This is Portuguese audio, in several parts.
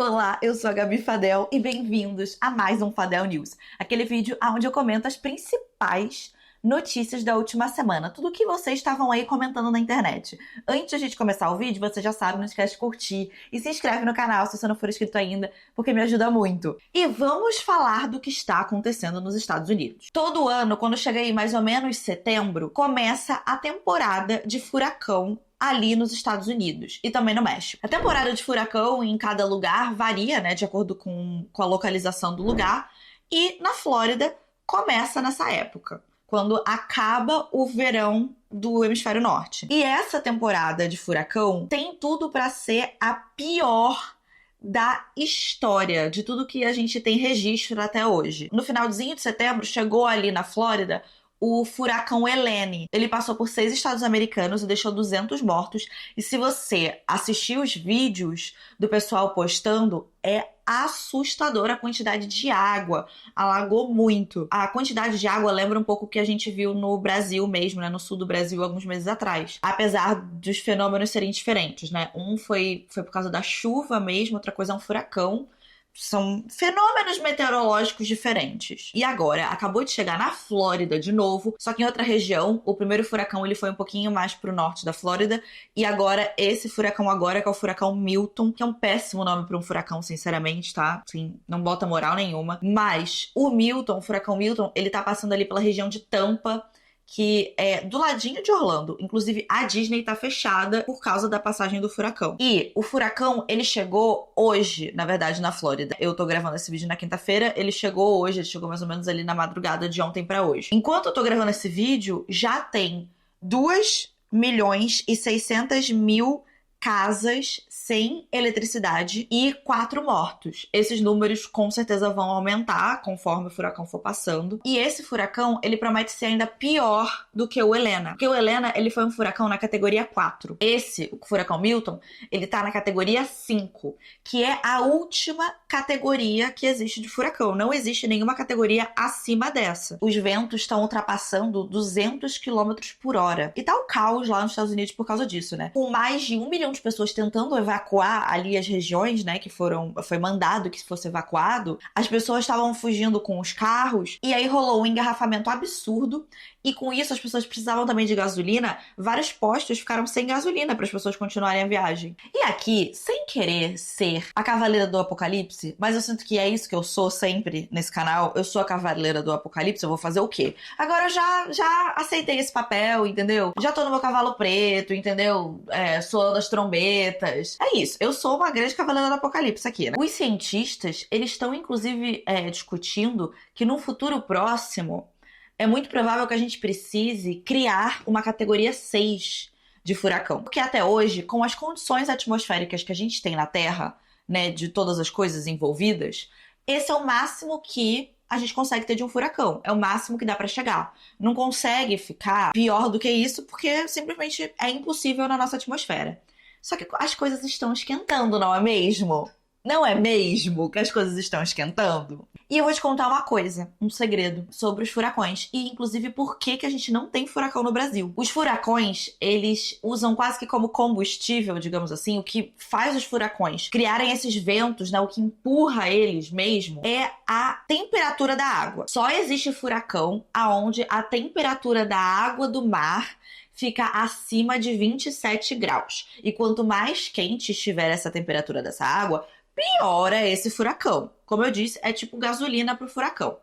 Olá, eu sou a Gabi Fadel e bem-vindos a mais um Fadel News, aquele vídeo onde eu comento as principais notícias da última semana, tudo que vocês estavam aí comentando na internet. Antes de a gente começar o vídeo, você já sabe, não esquece de curtir e se inscreve no canal se você não for inscrito ainda, porque me ajuda muito. E vamos falar do que está acontecendo nos Estados Unidos. Todo ano, quando chega aí mais ou menos setembro, começa a temporada de furacão ali nos Estados Unidos e também no México. A temporada de furacão em cada lugar varia, né, de acordo com a localização do lugar, e na Flórida começa nessa época, quando acaba o verão do hemisfério norte. E essa temporada de furacão tem tudo para ser a pior da história, de tudo que a gente tem registro até hoje. No finalzinho de setembro, chegou ali na Flórida o furacão Helene. Ele passou por 6 estados americanos e deixou 200 mortos. E se você assistir os vídeos do pessoal postando, é assustadora a quantidade de água. Alagou muito. A quantidade de água lembra um pouco o que a gente viu no Brasil mesmo, né? No sul do Brasil, alguns meses atrás. Apesar dos fenômenos serem diferentes, né? Um foi por causa da chuva mesmo, outra coisa é um furacão. São fenômenos meteorológicos diferentes. E agora, acabou de chegar na Flórida de novo, só que em outra região. O primeiro furacão ele foi um pouquinho mais pro norte da Flórida. E agora, esse furacão agora, que é o furacão Milton, que é um péssimo nome para um furacão, sinceramente, tá? Assim, não bota moral nenhuma. Mas o Milton, o furacão Milton, ele tá passando ali pela região de Tampa, que é do ladinho de Orlando. Inclusive, a Disney tá fechada por causa da passagem do furacão. E o furacão, ele chegou hoje, na verdade, na Flórida. Eu tô gravando esse vídeo na quinta-feira, ele chegou hoje, ele chegou mais ou menos ali na madrugada de ontem pra hoje. Enquanto eu tô gravando esse vídeo, já tem 2.600.000 casas sem eletricidade e 4 mortos. Esses números com certeza vão aumentar conforme o furacão for passando. E esse furacão, ele promete ser ainda pior do que o Helena. Porque o Helena, ele foi um furacão na categoria 4. Esse, o furacão Milton, ele tá na categoria 5, que é a última categoria que existe de furacão. Não existe nenhuma categoria acima dessa. Os ventos estão ultrapassando 200 km por hora. E tá um caos lá nos Estados Unidos por causa disso, né? Com mais de 1 milhão de pessoas tentando evacuar ali as regiões, né, que foi mandado que fosse evacuado, as pessoas estavam fugindo com os carros e aí rolou um engarrafamento absurdo e com isso as pessoas precisavam também de gasolina, vários postos ficaram sem gasolina para as pessoas continuarem a viagem. E aqui, sem querer ser a cavaleira do apocalipse, mas eu sinto que é isso que eu sou sempre nesse canal, eu sou a cavaleira do apocalipse, eu vou fazer o quê? Agora eu já aceitei esse papel, entendeu? Já tô no meu cavalo preto, entendeu? Soando as trombetas. É isso, eu sou uma grande cavaleira do apocalipse aqui, né? Os cientistas, eles estão inclusive discutindo que num futuro próximo é muito provável que a gente precise criar uma categoria 6 de furacão. Porque até hoje, com as condições atmosféricas que a gente tem na Terra, né, de todas as coisas envolvidas, esse é o máximo que a gente consegue ter de um furacão. É o máximo que dá pra chegar. Não consegue ficar pior do que isso, porque simplesmente é impossível na nossa atmosfera. Só que as coisas estão esquentando, não é mesmo? Não é mesmo que as coisas estão esquentando? E eu vou te contar uma coisa, um segredo sobre os furacões e inclusive por que a gente não tem furacão no Brasil. Os furacões, eles usam quase que como combustível, digamos assim, o que faz os furacões criarem esses ventos, né, o que empurra eles mesmo, é a temperatura da água. Só existe furacão aonde a temperatura da água do mar fica acima de 27 graus. E quanto mais quente estiver essa temperatura dessa água, pior é esse furacão. Como eu disse, é tipo gasolina pro furacão.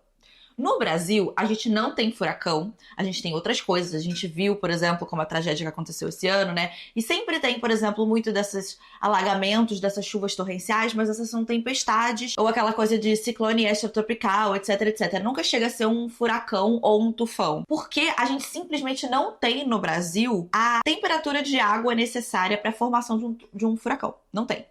No Brasil, a gente não tem furacão, a gente tem outras coisas. A gente viu, por exemplo, como a tragédia que aconteceu esse ano, né? E sempre tem, por exemplo, muito desses alagamentos, dessas chuvas torrenciais, mas essas são tempestades, ou aquela coisa de ciclone extratropical, etc, etc. Nunca chega a ser um furacão ou um tufão. Porque a gente simplesmente não tem no Brasil a temperatura de água necessária para a formação de um furacão. Não tem.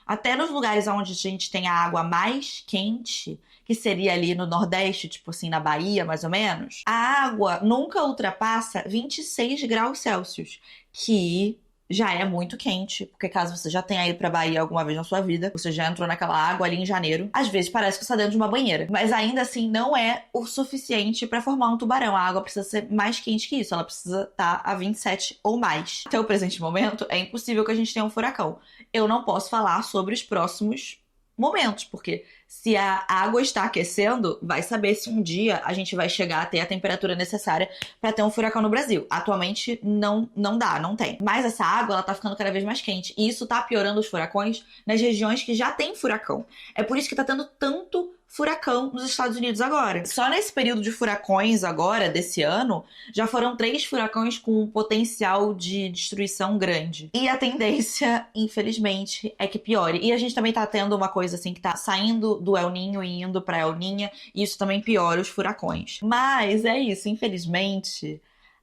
Até nos lugares onde a gente tem a água mais quente, que seria ali no Nordeste, tipo assim, na Bahia, mais ou menos, a água nunca ultrapassa 26 graus Celsius, que já é muito quente, porque caso você já tenha ido pra Bahia alguma vez na sua vida, você já entrou naquela água ali em janeiro, às vezes parece que você tá dentro de uma banheira. Mas ainda assim não é o suficiente pra formar um tubarão. A água precisa ser mais quente que isso, ela precisa estar a 27 ou mais. Até o presente momento, é impossível que a gente tenha um furacão. Eu não posso falar sobre os próximos momentos, porque se a água está aquecendo, vai saber se um dia a gente vai chegar a ter a temperatura necessária para ter um furacão no Brasil. Atualmente não dá, não tem. Mas essa água, ela tá ficando cada vez mais quente. E isso tá piorando os furacões nas regiões que já tem furacão. É por isso que tá tendo tanto furacão nos Estados Unidos agora. Só nesse período de furacões agora, desse ano, já foram 3 furacões com um potencial de destruição grande. E a tendência, infelizmente, é que piore. E a gente também tá tendo uma coisa assim que tá saindo do El Niño e indo pra El Niña, e isso também piora os furacões. Mas é isso, infelizmente,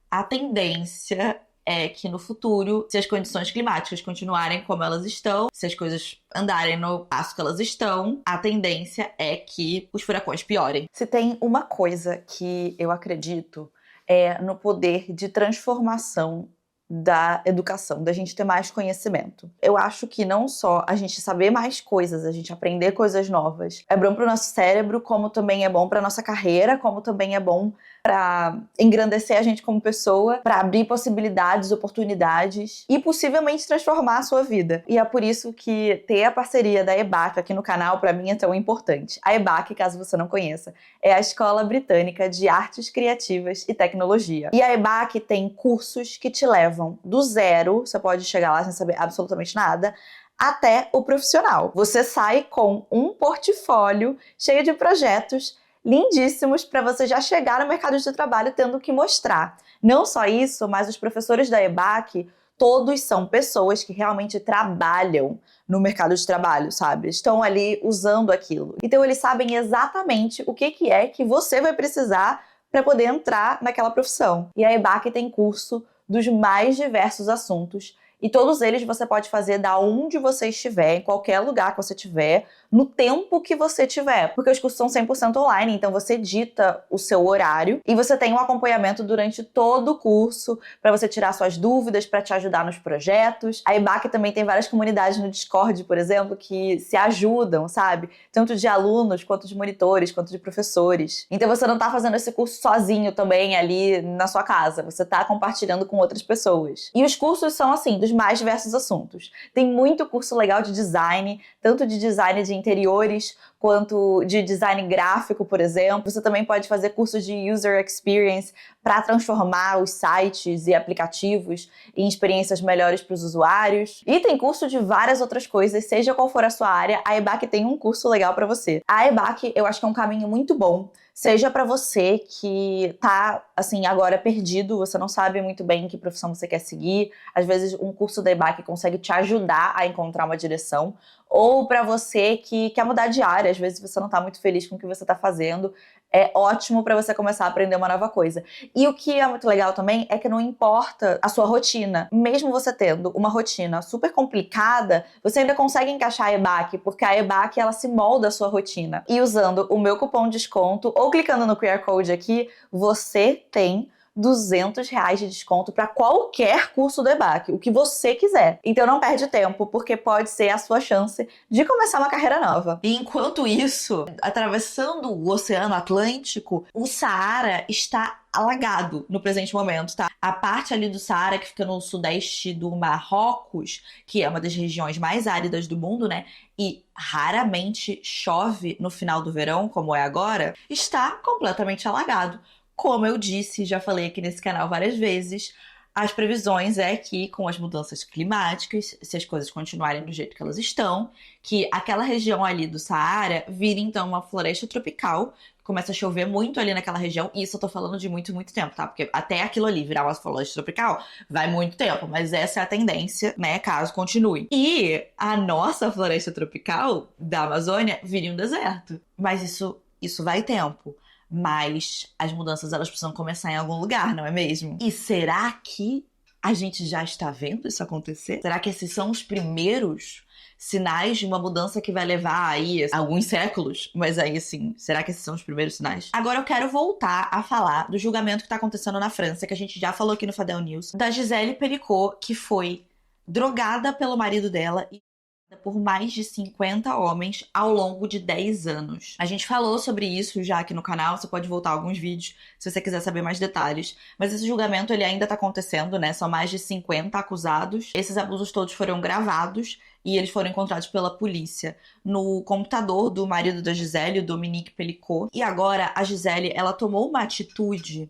a tendência é que no futuro, se as condições climáticas continuarem como elas estão, se as coisas andarem no passo que elas estão, a tendência é que os furacões piorem. Se tem uma coisa que eu acredito é no poder de transformação da educação, da gente ter mais conhecimento. Eu acho que não só a gente saber mais coisas, a gente aprender coisas novas, é bom para o nosso cérebro, como também é bom para nossa carreira, como também é bom para engrandecer a gente como pessoa, para abrir possibilidades, oportunidades e possivelmente transformar a sua vida. E é por isso que ter a parceria da EBAC aqui no canal para mim é tão importante. A EBAC, caso você não conheça, é a Escola Britânica de Artes Criativas e Tecnologia. E a EBAC tem cursos que te levam do zero, você pode chegar lá sem saber absolutamente nada, até o profissional. Você sai com um portfólio cheio de projetos lindíssimos para você já chegar no mercado de trabalho tendo que mostrar. Não só isso, mas os professores da EBAC, todos são pessoas que realmente trabalham no mercado de trabalho, sabe? Estão ali usando aquilo. Então eles sabem exatamente o que é que você vai precisar para poder entrar naquela profissão. E a EBAC tem curso dos mais diversos assuntos, e todos eles você pode fazer da onde você estiver, em qualquer lugar que você estiver, no tempo que você tiver. Porque os cursos são 100% online, então você dita o seu horário e você tem um acompanhamento durante todo o curso para você tirar suas dúvidas, para te ajudar nos projetos. A EBAC também tem várias comunidades no Discord, por exemplo, que se ajudam, sabe? Tanto de alunos, quanto de monitores, quanto de professores. Então você não tá fazendo esse curso sozinho também ali na sua casa, você tá compartilhando com outras pessoas. E os cursos são assim, dos mais diversos assuntos. Tem muito curso legal de design, tanto de design de interiores, quanto de design gráfico, por exemplo. Você também pode fazer cursos de user experience para transformar os sites e aplicativos em experiências melhores para os usuários. E tem curso de várias outras coisas, seja qual for a sua área, a EBAC tem um curso legal para você. A EBAC, eu acho que é um caminho muito bom, seja para você que tá, assim, agora perdido, você não sabe muito bem que profissão você quer seguir. Às vezes, um curso da EBAC consegue te ajudar a encontrar uma direção. Ou para você que quer mudar de área, às vezes você não tá muito feliz com o que você tá fazendo, é ótimo para você começar a aprender uma nova coisa. E o que é muito legal também é que não importa a sua rotina. Mesmo você tendo uma rotina super complicada, você ainda consegue encaixar a EBAC, porque a EBAC, ela se molda a sua rotina. E usando o meu cupom de desconto ou clicando no QR Code aqui, você tem R$200 de desconto para qualquer curso do EBAC, o que você quiser. Então não perde tempo, porque pode ser a sua chance de começar uma carreira nova. E enquanto isso, atravessando o Oceano Atlântico, o Saara está alagado no presente momento, tá? A parte ali do Saara, que fica no sudeste do Marrocos, que é uma das regiões mais áridas do mundo, né? E raramente chove no final do verão, como é agora, está completamente alagado. Como eu disse, já falei aqui nesse canal várias vezes, as previsões é que com as mudanças climáticas, se as coisas continuarem do jeito que elas estão, que aquela região ali do Saara vire então uma floresta tropical, começa a chover muito ali naquela região, e isso eu tô falando de muito, muito tempo, tá? Porque até aquilo ali virar uma floresta tropical vai muito tempo, mas essa é a tendência, né, caso continue. E a nossa floresta tropical da Amazônia vire um deserto. Mas isso vai tempo. Mas as mudanças, elas precisam começar em algum lugar, não é mesmo? E será que a gente já está vendo isso acontecer? Será que esses são os primeiros sinais de uma mudança que vai levar aí alguns séculos? Mas aí, assim, será que esses são os primeiros sinais? Agora eu quero voltar a falar do julgamento que tá acontecendo na França, que a gente já falou aqui no Fadel News, da Gisele Pelicot, que foi drogada pelo marido dela e por mais de 50 homens ao longo de 10 anos. A gente falou sobre isso já aqui no canal, você pode voltar alguns vídeos se você quiser saber mais detalhes. Mas esse julgamento ele ainda tá acontecendo, né? São mais de 50 acusados. Esses abusos todos foram gravados e eles foram encontrados pela polícia no computador do marido da Gisele, o Dominique Pellicot. E agora a Gisele, ela tomou uma atitude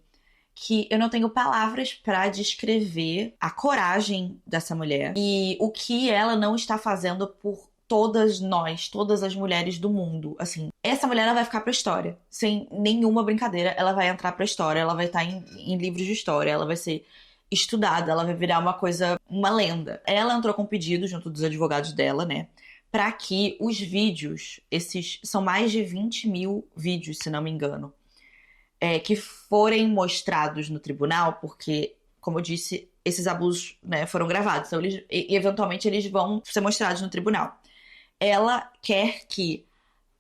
que eu não tenho palavras pra descrever a coragem dessa mulher e o que ela não está fazendo por todas nós, todas as mulheres do mundo. Assim, essa mulher ela vai ficar pra história. Sem nenhuma brincadeira, ela vai entrar pra história, ela vai estar em livros de história, ela vai ser estudada, ela vai virar uma coisa, uma lenda. Ela entrou com um pedido junto dos advogados dela, né? Pra que os vídeos, esses são mais de 20 mil vídeos, se não me engano, que forem mostrados no tribunal, porque, como eu disse, esses abusos, né, foram gravados, então eventualmente eles vão ser mostrados no tribunal. Ela quer que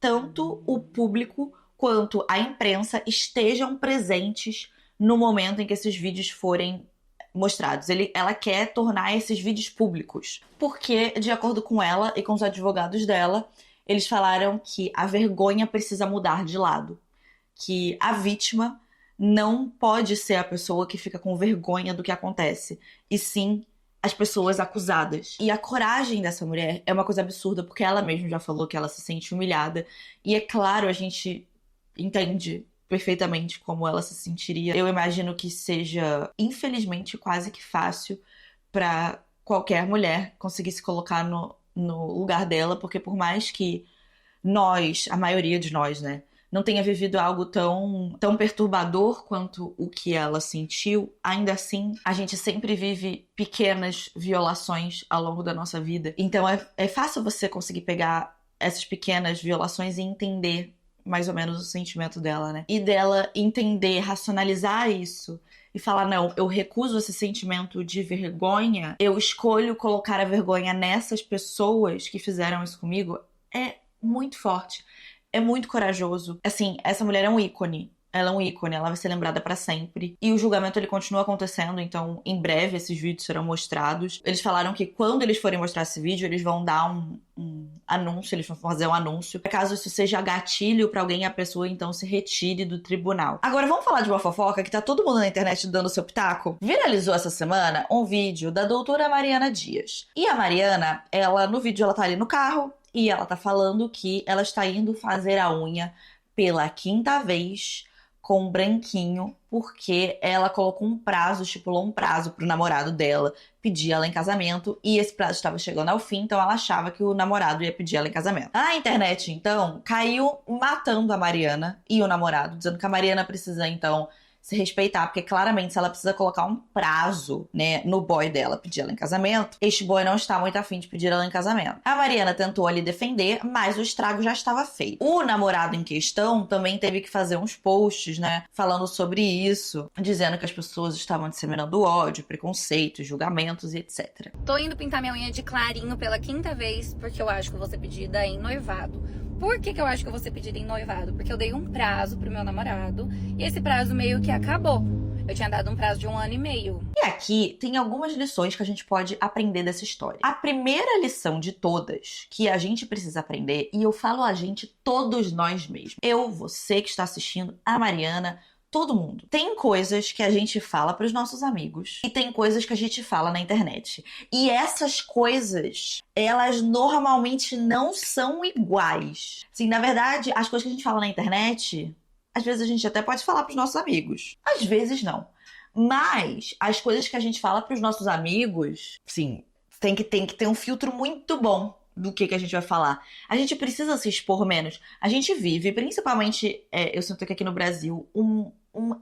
tanto o público quanto a imprensa estejam presentes no momento em que esses vídeos forem mostrados. Ela quer tornar esses vídeos públicos, porque, de acordo com ela e com os advogados dela, eles falaram que a vergonha precisa mudar de lado. Que a vítima não pode ser a pessoa que fica com vergonha do que acontece, e sim as pessoas acusadas. E a coragem dessa mulher é uma coisa absurda, porque ela mesma já falou que ela se sente humilhada, e é claro, a gente entende perfeitamente como ela se sentiria. Eu imagino que seja, infelizmente, quase que fácil para qualquer mulher conseguir se colocar no lugar dela, porque por mais que nós, a maioria de nós, né, não tenha vivido algo tão perturbador quanto o que ela sentiu, ainda assim, a gente sempre vive pequenas violações ao longo da nossa vida. Então é fácil você conseguir pegar essas pequenas violações e entender mais ou menos o sentimento dela, né? E dela entender, racionalizar isso e falar, não, eu recuso esse sentimento de vergonha, eu escolho colocar a vergonha nessas pessoas que fizeram isso comigo, é muito forte. É muito corajoso. Assim, essa mulher é um ícone. Ela é um ícone, ela vai ser lembrada pra sempre. E o julgamento, ele continua acontecendo, então em breve esses vídeos serão mostrados. Eles falaram que quando eles forem mostrar esse vídeo, eles vão dar um anúncio, eles vão fazer um anúncio. Caso isso seja gatilho pra alguém, a pessoa então se retire do tribunal. Agora vamos falar de uma fofoca que tá todo mundo na internet dando seu pitaco? Viralizou essa semana um vídeo da doutora Mariana Dias. E a Mariana, no vídeo ela tá ali no carro, e ela tá falando que ela está indo fazer a unha pela 5ª vez com branquinho, porque ela colocou um prazo, estipulou um prazo pro namorado dela pedir ela em casamento, e esse prazo estava chegando ao fim, então ela achava que o namorado ia pedir ela em casamento. A internet, então, caiu matando a Mariana e o namorado, dizendo que a Mariana precisa, então, se respeitar, porque claramente se ela precisa colocar um prazo, né, no boy dela pedir ela em casamento, este boy não está muito afim de pedir ela em casamento. A Mariana tentou ali defender, mas o estrago já estava feito. O namorado em questão também teve que fazer uns posts, né, falando sobre isso, dizendo que as pessoas estavam disseminando ódio, preconceitos, julgamentos e etc. Tô indo pintar minha unha de clarinho pela 5ª vez, porque eu acho que eu vou ser pedida em noivado. Por que eu acho que eu vou ser pedida em noivado? Porque eu dei um prazo pro meu namorado e esse prazo meio que acabou. Eu tinha dado um prazo de 1 ano e meio. E aqui tem algumas lições que a gente pode aprender dessa história. A primeira lição de todas que a gente precisa aprender, e eu falo a gente, todos nós mesmos. Eu, você que está assistindo, a Mariana, todo mundo. Tem coisas que a gente fala pros nossos amigos e tem coisas que a gente fala na internet. E essas coisas, elas normalmente não são iguais. Assim, na verdade, as coisas que a gente fala na internet, às vezes a gente até pode falar pros nossos amigos. Às vezes não. Mas as coisas que a gente fala pros nossos amigos, sim, tem que ter um filtro muito bom do que a gente vai falar. A gente precisa se expor menos. A gente vive, principalmente, eu sinto que aqui no Brasil, um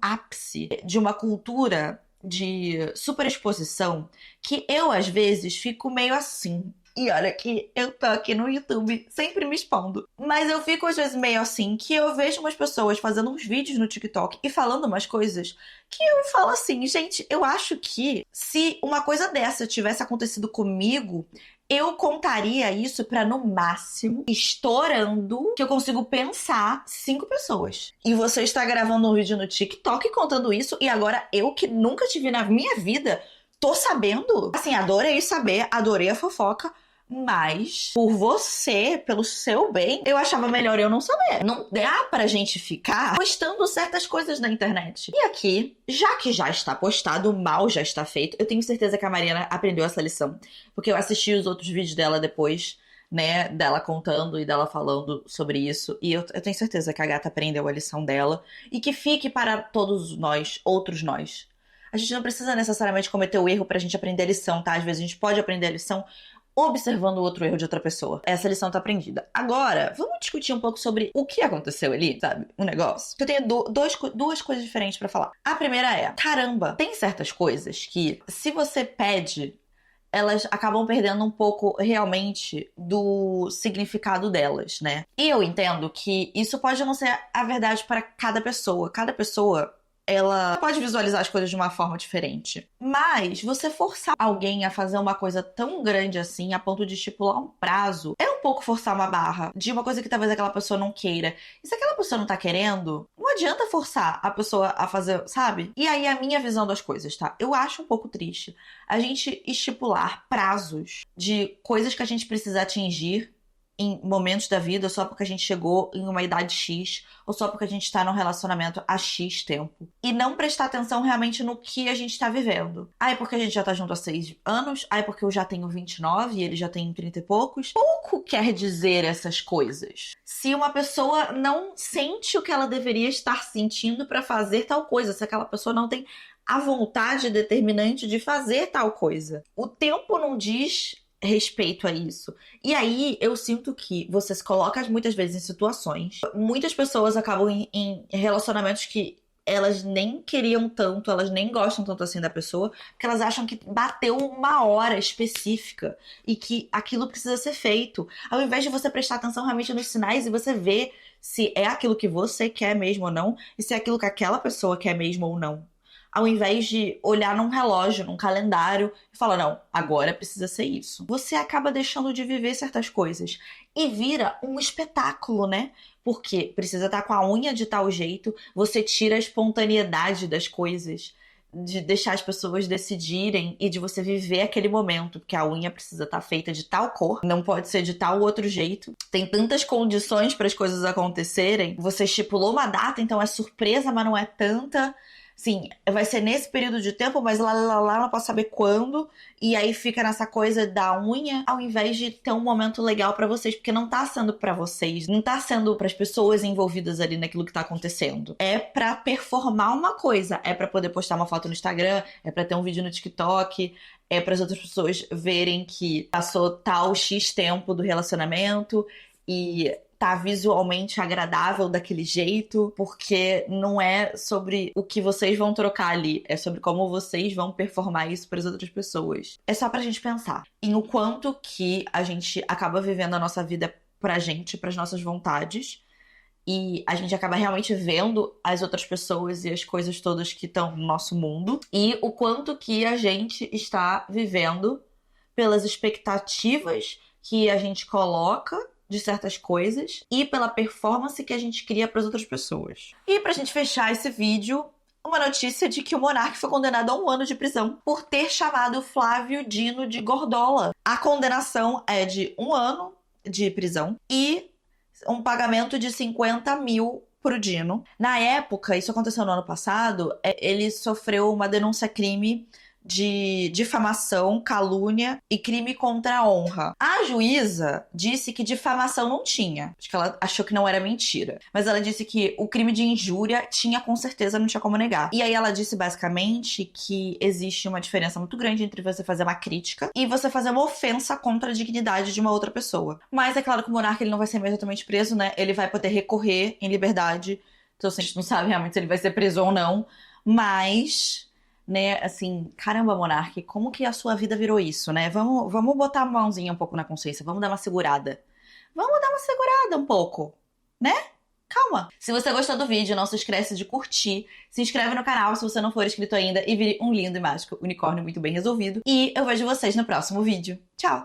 ápice de uma cultura de superexposição que eu, às vezes, fico meio assim. E olha que eu tô aqui no YouTube sempre me expondo. Mas eu fico, às vezes, meio assim, que eu vejo umas pessoas fazendo uns vídeos no TikTok e falando umas coisas que eu falo assim, gente, eu acho que se uma coisa dessa tivesse acontecido comigo, eu contaria isso pra, no máximo, estourando, que eu consigo pensar 5 pessoas. E você está gravando um vídeo no TikTok contando isso, e agora eu, que nunca te vi na minha vida, tô sabendo. Assim, adorei saber, adorei a fofoca, Mas, por você, pelo seu bem, eu achava melhor eu não saber. Não dá pra gente ficar postando certas coisas na internet. E aqui, já que já está postado, o mal já está feito, eu tenho certeza que a Mariana aprendeu essa lição. Porque eu assisti os outros vídeos dela depois, né, dela contando e dela falando sobre isso. E eu tenho certeza que a gata aprendeu a lição dela. E que fique para todos nós, outros nós. A gente não precisa necessariamente cometer o erro pra gente aprender a lição, tá? Às vezes a gente pode aprender a lição observando o outro erro de outra pessoa. Essa lição tá aprendida. Agora, vamos discutir um pouco sobre o que aconteceu ali, sabe? Um negócio. Eu tenho duas coisas diferentes pra falar. A primeira é, caramba, tem certas coisas que, se você pede, elas acabam perdendo um pouco, realmente, do significado delas, né? E eu entendo que isso pode não ser a verdade para cada pessoa. Cada pessoa, ela pode visualizar as coisas de uma forma diferente. Mas você forçar alguém a fazer uma coisa tão grande assim, a ponto de estipular um prazo, é um pouco forçar uma barra de uma coisa que talvez aquela pessoa não queira. E se aquela pessoa não tá querendo, não adianta forçar a pessoa a fazer, sabe? E aí a minha visão das coisas, tá? Eu acho um pouco triste a gente estipular prazos de coisas que a gente precisa atingir em momentos da vida, só porque a gente chegou em uma idade X, ou só porque a gente tá num relacionamento há X tempo. E não prestar atenção realmente no que a gente tá vivendo. É porque a gente já tá junto há 6 anos, é porque eu já tenho 29 e ele já tem 30 e poucos. Pouco quer dizer essas coisas. Se uma pessoa não sente o que ela deveria estar sentindo pra fazer tal coisa, se aquela pessoa não tem a vontade determinante de fazer tal coisa. O tempo não diz respeito a isso. E aí, eu sinto que você se coloca muitas vezes em situações. Muitas pessoas acabam em relacionamentos que elas nem queriam tanto, elas nem gostam tanto assim da pessoa, porque elas acham que bateu uma hora específica e que aquilo precisa ser feito. Ao invés de você prestar atenção realmente nos sinais e você ver se é aquilo que você quer mesmo ou não, e se é aquilo que aquela pessoa quer mesmo ou não. Ao invés de olhar num relógio, num calendário e falar, não, agora precisa ser isso. Você acaba deixando de viver certas coisas e vira um espetáculo, né? Porque precisa estar com a unha de tal jeito, você tira a espontaneidade das coisas, de deixar as pessoas decidirem e de você viver aquele momento, porque a unha precisa estar feita de tal cor, não pode ser de tal outro jeito. Tem tantas condições para as coisas acontecerem. Você estipulou uma data, então é surpresa, mas não é tanta. Sim, vai ser nesse período de tempo, mas lá, não posso saber quando. E aí fica nessa coisa da unha, ao invés de ter um momento legal pra vocês. Porque não tá sendo pra vocês, não tá sendo pras pessoas envolvidas ali naquilo que tá acontecendo. É pra performar uma coisa. É pra poder postar uma foto no Instagram, é pra ter um vídeo no TikTok, é pras outras pessoas verem que passou tal X tempo do relacionamento e tá visualmente agradável daquele jeito, porque não é sobre o que vocês vão trocar ali, é sobre como vocês vão performar isso para as outras pessoas. É só pra gente pensar em o quanto que a gente acaba vivendo a nossa vida pra gente, pras nossas vontades, e a gente acaba realmente vendo as outras pessoas e as coisas todas que estão no nosso mundo, e o quanto que a gente está vivendo pelas expectativas que a gente coloca de certas coisas e pela performance que a gente cria para as outras pessoas. E pra gente fechar esse vídeo, uma notícia de que o Monark foi condenado a 1 ano de prisão por ter chamado Flávio Dino de gordola. A condenação é de 1 ano de prisão e um pagamento de 50 mil pro Dino. Na época, isso aconteceu no ano passado, ele sofreu uma denúncia-crime de difamação, calúnia e crime contra a honra. A juíza disse que difamação não tinha. Acho que ela achou que não era mentira. Mas ela disse que o crime de injúria tinha com certeza, não tinha como negar. E aí ela disse basicamente que existe uma diferença muito grande entre você fazer uma crítica e você fazer uma ofensa contra a dignidade de uma outra pessoa. Mas é claro que o Monark ele não vai ser imediatamente preso, né? Ele vai poder recorrer em liberdade. Então a gente não sabe realmente se ele vai ser preso ou não. Mas, né, assim, caramba, Monark, como que a sua vida virou isso, né? Vamos botar a mãozinha um pouco na consciência, vamos dar uma segurada. Vamos dar uma segurada um pouco, né? Calma. Se você gostou do vídeo, não se esquece de curtir, se inscreve no canal se você não for inscrito ainda e vire um lindo e mágico unicórnio muito bem resolvido. E eu vejo vocês no próximo vídeo. Tchau!